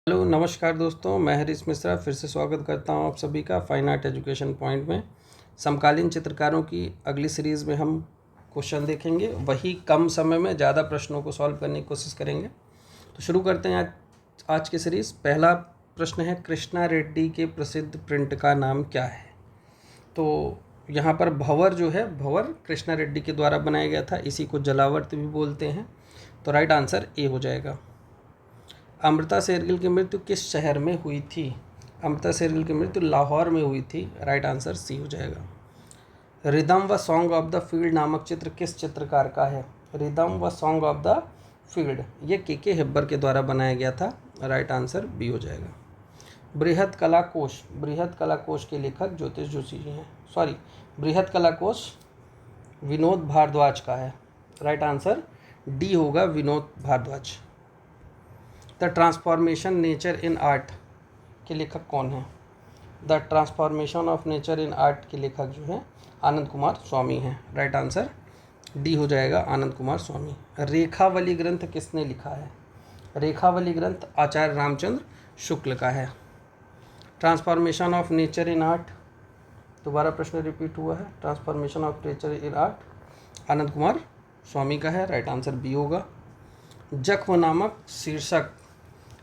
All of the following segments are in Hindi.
हेलो नमस्कार दोस्तों, मैं हरीश मिश्रा फिर से स्वागत करता हूं आप सभी का फाइन आर्ट एजुकेशन पॉइंट में। समकालीन चित्रकारों की अगली सीरीज़ में हम क्वेश्चन देखेंगे, वही कम समय में ज़्यादा प्रश्नों को सॉल्व करने की कोशिश करेंगे। तो शुरू करते हैं आज की सीरीज़। पहला प्रश्न है, कृष्णा रेड्डी के प्रसिद्ध प्रिंट का नाम क्या है? तो यहाँ पर भंवर जो है, भंवर कृष्णा रेड्डी के द्वारा बनाया गया था, इसी को जलावर्त भी बोलते हैं। तो राइट आंसर ए हो जाएगा। अमृता शेरगिल की मृत्यु किस शहर में हुई थी? अमृता शेरगिल की मृत्यु लाहौर में हुई थी। राइट आंसर सी हो जाएगा। रिदम व सॉन्ग ऑफ द फील्ड नामक चित्र किस चित्रकार का है? रिदम व सॉन्ग ऑफ द फील्ड ये के हेब्बर के द्वारा बनाया गया था। राइट आंसर बी हो जाएगा। बृहद कला कोश, बृहद कला कोश के लेखक ज्योतिष जोशी जी हैं। सॉरी, बृहद कला कोश विनोद भारद्वाज का है। राइट आंसर डी होगा, Vinod Bhardwaj. The transformation nature in art के लेखक कौन है? The transformation of nature in art के लेखक जो हैं आनंद कुमार स्वामी हैं। राइट आंसर डी हो जाएगा, आनंद कुमार स्वामी। रेखावली ग्रंथ किसने लिखा है? रेखावली ग्रंथ आचार्य रामचंद्र शुक्ल का है। Transformation of nature in art, दोबारा प्रश्न रिपीट हुआ है। Transformation of nature in art Anand Kumar Swamy का है। राइट आंसर बी होगा। जख्म नामक शीर्षक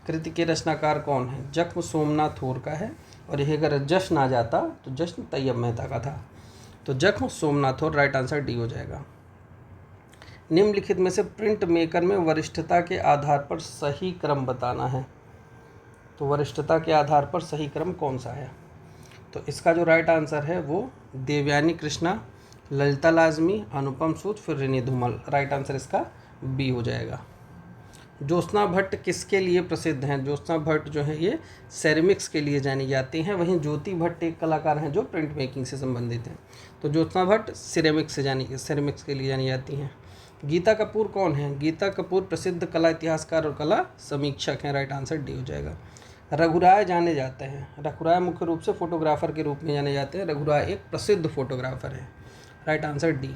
कृति के रचनाकार कौन है? जख्म सोमनाथ होर का है, और यह अगर जश्न आ जाता तो जश्न तैयब मेहता का था। तो जख्म सोमनाथ होर। राइट आंसर डी हो जाएगा। निम्नलिखित में से प्रिंट मेकर में वरिष्ठता के आधार पर सही क्रम बताना है। तो वरिष्ठता के आधार पर सही क्रम कौन सा है? तो इसका जो राइट आंसर है वो देवयानी कृष्णा, ललिता लाजमी, अनुपम सूद, फिर रिनी धूमल। राइट आंसर इसका बी हो जाएगा। ज्योत्सना भट्ट किसके लिए प्रसिद्ध हैं? ज्योत्सना भट्ट जो है ये सेरेमिक्स के लिए जानी जाती हैं। वहीं ज्योति भट्ट एक कलाकार हैं जो प्रिंट मेकिंग से संबंधित हैं। तो ज्योत्सना भट्ट सेरेमिक्स के लिए जानी जाती हैं। गीता कपूर कौन है? गीता कपूर प्रसिद्ध कला इतिहासकार और कला समीक्षक हैं। राइट आंसर डी हो जाएगा। रघुराय जाने जाते हैं, रघुराय मुख्य रूप से फोटोग्राफर के रूप में जाने जाते हैं। रघुराय एक प्रसिद्ध फोटोग्राफर है। Right answer D.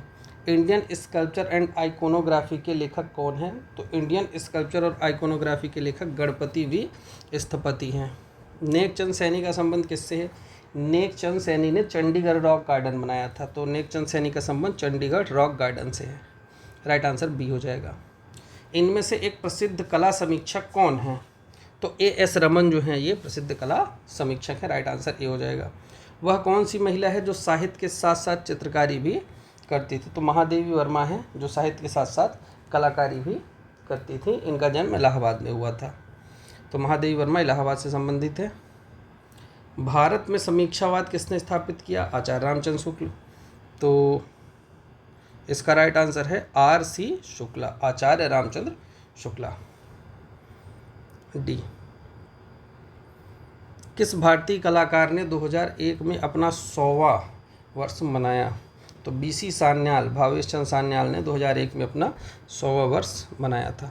Indian sculpture and iconography के लेखक कौन हैं? तो इंडियन स्कल्पचर और आइकोनोग्राफी के लेखक गणपति वी स्थपति हैं। नेकचंद सैनी का संबंध किससे है? नेकचंद सैनी ने चंडीगढ़ रॉक गार्डन बनाया था, तो नेकचंद सैनी का संबंध चंडीगढ़ रॉक गार्डन से है। राइट आंसर बी हो जाएगा। इनमें से एक प्रसिद्ध कला समीक्षक कौन है? तो एएस रमन जो हैं ये प्रसिद्ध कला समीक्षक हैं। राइट आंसर ए हो जाएगा। वह कौन सी महिला है जो साहित्य के साथ साथ चित्रकारी भी करती थी? तो महादेवी वर्मा है जो साहित्य के साथ साथ कलाकारी भी करती थी। इनका जन्म इलाहाबाद में हुआ था। तो महादेवी वर्मा इलाहाबाद से संबंधित है। भारत में समीक्षावाद किसने स्थापित किया? आचार्य रामचंद्र शुक्ल। तो इसका राइट आंसर है आर सी शुक्ला, आचार्य रामचंद्र शुक्ला। डी। किस भारतीय कलाकार ने 2001 में अपना 100वां वर्ष मनाया? तो बीसी सान्याल, भावेश चंद्र सान्याल ने 2001 में अपना 100वां वर्ष मनाया था।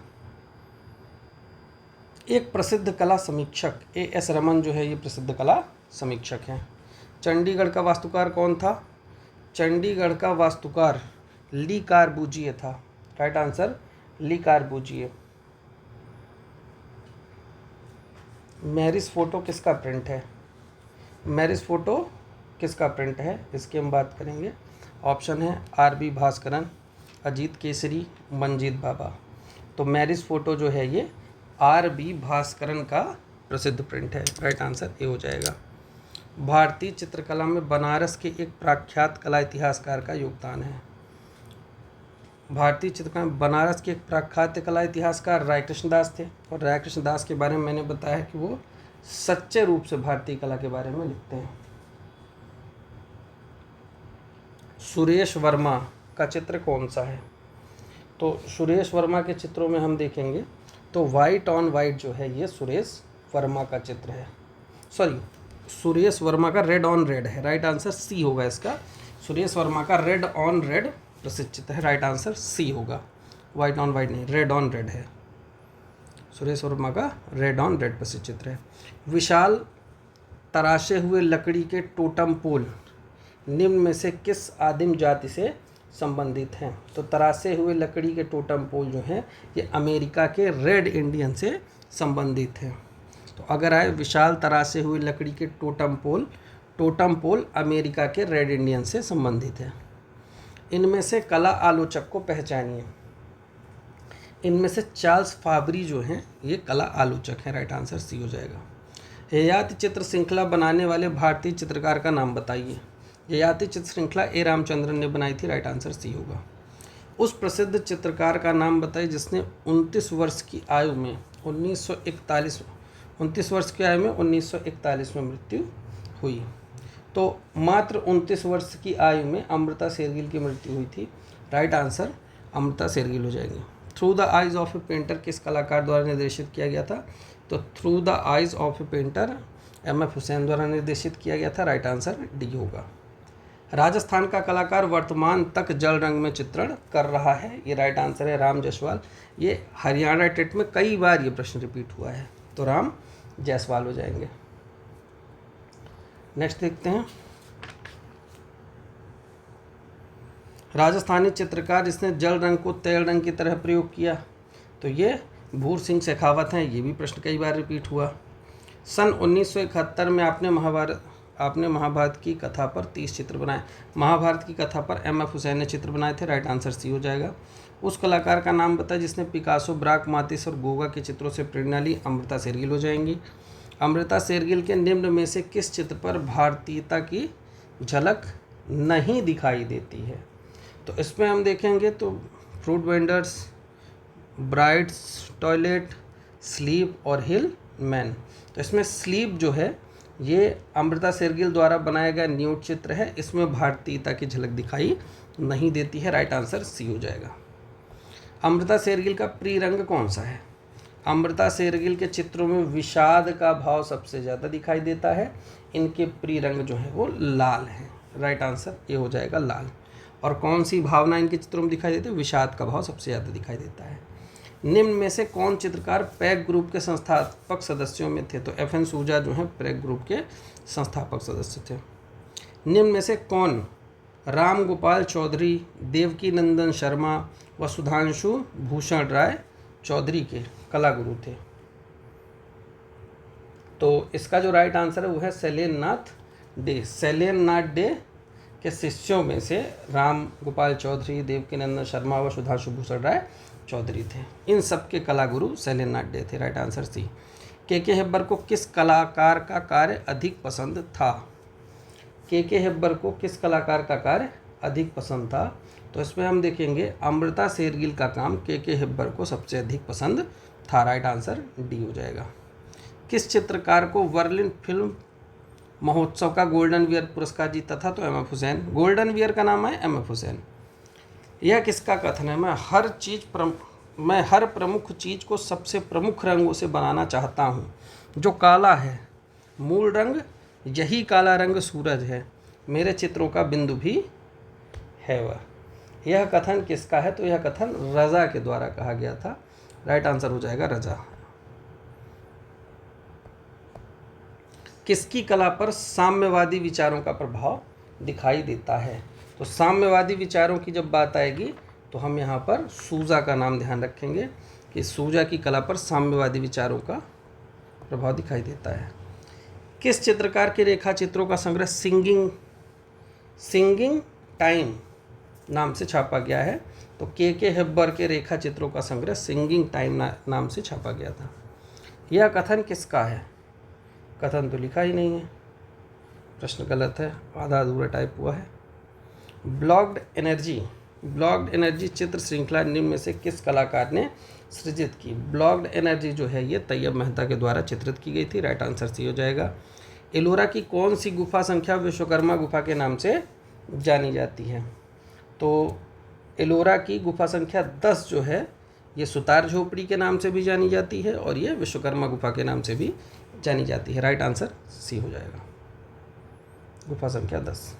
एक प्रसिद्ध कला समीक्षक एएस रमन जो है ये प्रसिद्ध कला समीक्षक हैं। चंडीगढ़ का वास्तुकार कौन था? चंडीगढ़ का वास्तुकार ली कार्बूजिए था। राइट आंसर ली कार्बूजिए। मैरिज फोटो किसका प्रिंट है? मैरिज फोटो किसका प्रिंट है इसकी हम बात करेंगे। ऑप्शन है आरबी भास्करन, अजीत केसरी, मंजीत बाबा। तो मैरिज फोटो जो है ये आरबी भास्करन का प्रसिद्ध प्रिंट है। राइट आंसर ए हो जाएगा। भारतीय चित्रकला में बनारस के एक प्रख्यात कला इतिहासकार का योगदान है। भारतीय चित्रकला में बनारस के एक प्रख्यात कला इतिहासकार राय कृष्णदास थे, और राय कृष्णदास के बारे में मैंने बताया कि वो सच्चे रूप से भारतीय कला के बारे में लिखते हैं। सुरेश वर्मा का चित्र कौन सा है? तो सुरेश वर्मा के चित्रों में हम देखेंगे तो वाइट ऑन वाइट जो है ये सुरेश वर्मा का चित्र है। सॉरी, सुरेश वर्मा का रेड ऑन रेड है। राइट आंसर सी होगा इसका। सुरेश वर्मा का रेड ऑन रेड प्रसिद्ध चित्र है। राइट आंसर सी होगा, वाइट ऑन वाइट नहीं, रेड ऑन रेड है। सुरेश वर्मा का रेड ऑन रेड प्रसिद्ध चित्र है। विशाल तराशे हुए लकड़ी के टोटम पोल निम्न में से किस आदिम जाति से संबंधित हैं? तो तराशे हुए लकड़ी के टोटम पोल जो हैं ये अमेरिका के रेड इंडियन से संबंधित हैं। तो अगर आए विशाल तरासे हुए लकड़ी के टोटम पोल अमेरिका के रेड इंडियन से संबंधित है। इनमें से कला आलोचक को पहचानिए। इनमें से चार्ल्स फाबरी जो हैं ये कला आलोचक हैं, राइट आंसर सी हो जाएगा। ययाति चित्र श्रृंखला बनाने वाले भारतीय चित्रकार का नाम बताइए। ययाति चित्र श्रृंखला ए रामचंद्रन ने बनाई थी, राइट आंसर सी होगा। उस प्रसिद्ध चित्रकार का नाम बताइए जिसने 29 वर्ष की आयु में 1941 में मृत्यु हुई। तो मात्र 29 वर्ष की आयु में अमृता शेरगिल की मृत्यु हुई थी, राइट आंसर अमृता शेरगिल हो जाएंगे। Through the eyes of A painter किस कलाकार द्वारा निर्देशित किया गया था? तो through the eyes of A painter M.F. Hussain द्वारा निर्देशित किया गया था, राइट आंसर डी होगा। राजस्थान का कलाकार वर्तमान तक जल रंग में चित्रण कर रहा है, ये राइट आंसर है राम जायसवाल। ये हरियाणा टेट में कई बार ये प्रश्न रिपीट हुआ है, तो राम जायसवाल हो जाएंगे। नेक्स्ट देखते हैं, राजस्थानी चित्रकार जिसने जल रंग को तेल रंग की तरह प्रयोग किया, तो ये भूर सिंह शेखावत हैं। ये भी प्रश्न कई बार रिपीट हुआ। सन 1971 में आपने महाभारत की कथा पर 30 चित्र बनाए। महाभारत की कथा पर M.F. हुसैन ने चित्र बनाए थे, राइट आंसर सी हो जाएगा। उस कलाकार का नाम बताए जिसने पिकासो, ब्राक, मातिस और गोगा के चित्रों से प्रेरणा ली, अमृता शेरगिल हो जाएंगी। अमृता शेरगिल के निम्न में से किस चित्र पर भारतीयता की झलक नहीं दिखाई देती है? तो इसमें हम देखेंगे तो fruit vendors, brides toilet, sleep और हिल मैन। तो इसमें स्लीप जो है ये अमृता शेरगिल द्वारा बनाया गया न्यूड चित्र है, इसमें भारतीयता की झलक दिखाई नहीं देती है, राइट आंसर सी हो जाएगा। अमृता शेरगिल का प्रिय रंग कौन सा है? अमृता शेरगिल के चित्रों में विषाद का भाव सबसे ज़्यादा दिखाई देता है। इनके प्रिय रंग जो है वो लाल है, राइट आंसर ये हो जाएगा लाल। और कौन सी भावना इनके चित्रों में दिखाई देती है? विषाद का भाव सबसे ज़्यादा दिखाई देता है। निम्न में से कौन चित्रकार पैक ग्रुप के संस्थापक सदस्यों में थे? तो FN सूजा जो हैं पैक ग्रुप के संस्थापक सदस्य थे। निम्न में से कौन राम गोपाल चौधरी, देवकी नंदन शर्मा व सुधांशु भूषण राय चौधरी के कला गुरु थे? तो इसका जो राइट आंसर है वो है शैलेंद्रनाथ डे। शैलेंद्रनाथ डे के शिष्यों में से राम गोपाल चौधरी, देवकीनंदन शर्मा व सुधांशु भूषण राय चौधरी थे। इन सब के कला गुरु शैलेंद्रनाथ डे थे, राइट आंसर सी। के हेब्बर को किस कलाकार का कार्य अधिक पसंद था? के हेब्बर को किस कलाकार का कार्य अधिक पसंद था? तो इसमें हम देखेंगे अमृता शेरगिल का काम के हेब्बर को सबसे अधिक पसंद था, राइट आंसर डी हो जाएगा। किस चित्रकार को बर्लिन फिल्म महोत्सव का गोल्डन वियर पुरस्कार जीता था? तो M.F. हुसैन। गोल्डन वियर का नाम है M.F. हुसैन। यह किसका कथन है? मैं हर प्रमुख चीज़ को सबसे प्रमुख रंगों से बनाना चाहता हूँ। जो काला है मूल रंग, यही काला रंग सूरज है, मेरे चित्रों का बिंदु भी है वह। यह कथन किसका है? तो यह कथन रजा के द्वारा कहा गया था, राइट आंसर हो जाएगा रजा। किसकी कला पर साम्यवादी विचारों का प्रभाव दिखाई देता है? तो साम्यवादी विचारों की जब बात आएगी तो हम यहाँ पर सूजा का नाम ध्यान रखेंगे कि सूजा की कला पर साम्यवादी विचारों का प्रभाव दिखाई देता है। किस चित्रकार के रेखा चित्रों का संग्रह सिंगिंग टाइम नाम से छापा गया है? तो के हेब्बर के रेखा चित्रों का संग्रह सिंगिंग टाइम नाम से छापा गया था। यह कथन किसका है? कथन तो लिखा ही नहीं है, प्रश्न गलत है, आधा अधूरा टाइप हुआ है। ब्लॉक्ड एनर्जी चित्र श्रृंखला निम्न में से किस कलाकार ने सृजित की? ब्लॉक्ड एनर्जी जो है ये तैयब मेहता के द्वारा चित्रित की गई थी, राइट आंसर सी हो जाएगा। एलोरा की कौन सी गुफा संख्या विश्वकर्मा गुफा के नाम से जानी जाती है? तो एलोरा की गुफा संख्या 10 जो है ये सुतार झोपड़ी के नाम से भी जानी जाती है और ये विश्वकर्मा गुफा के नाम से भी जानी जाती है, राइट आंसर सी हो जाएगा, गुफा संख्या 10।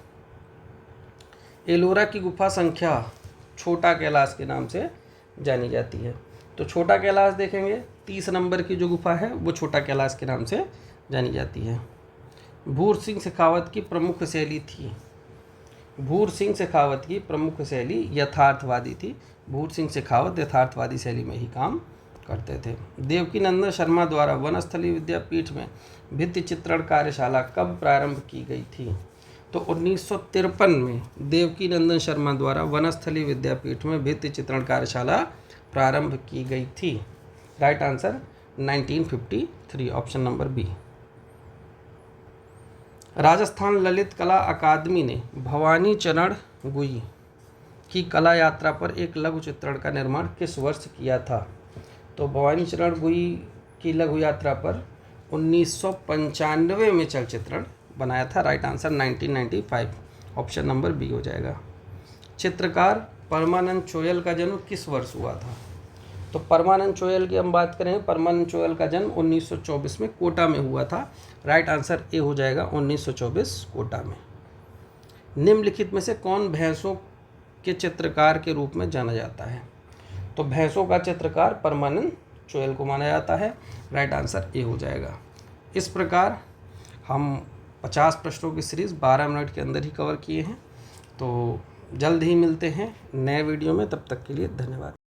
एलोरा की गुफा संख्या छोटा कैलाश के नाम से जानी जाती है। तो छोटा कैलाश देखेंगे, 30 नंबर की जो गुफा है वो छोटा कैलाश के नाम से जानी जाती है। भूर सिंह शेखावत की प्रमुख शैली थी? भूर सिंह शेखावत की प्रमुख शैली यथार्थवादी थी। भूर सिंह शेखावत यथार्थवादी शैली में ही काम करते थे। देवकीनंदन शर्मा द्वारा वनस्थली विद्यापीठ में भित्ति चित्रण कार्यशाला कब प्रारंभ की गई थी? तो 1953 में देवकीनंदन शर्मा द्वारा वनस्थली विद्यापीठ में भित्ति चित्रण कार्यशाला प्रारंभ की गई थी। Right answer 1953, option number B. Rajasthan Lalit Kala Akademi ने भवानी चरण गुई की कला यात्रा पर एक लघु चित्रण का निर्माण किस वर्ष किया था? तो भवानी चरण गुई की लघु यात्रा पर 1995 में चलचित्रण बनाया था। Right answer 1995, option number B हो जाएगा। चित्रकार परमानंद चोयल का जन्म किस वर्ष हुआ था? तो परमानंद चोयल की हम बात करें, परमानंद चोयल का जन्म 1924 में कोटा में हुआ था। राइट आंसर ए हो जाएगा 1924 कोटा में। निम्नलिखित में से कौन भैंसों के चित्रकार के रूप में जाना जाता है? तो भैंसों का चित्रकार परमानंद चोयल को माना जाता है। राइट आंसर ए हो जाएगा। इस प्रकार हम 50 प्रश्नों की सीरीज़ 12 मिनट के अंदर ही कवर किए हैं। तो जल्द ही मिलते हैं नए वीडियो में, तब तक के लिए धन्यवाद।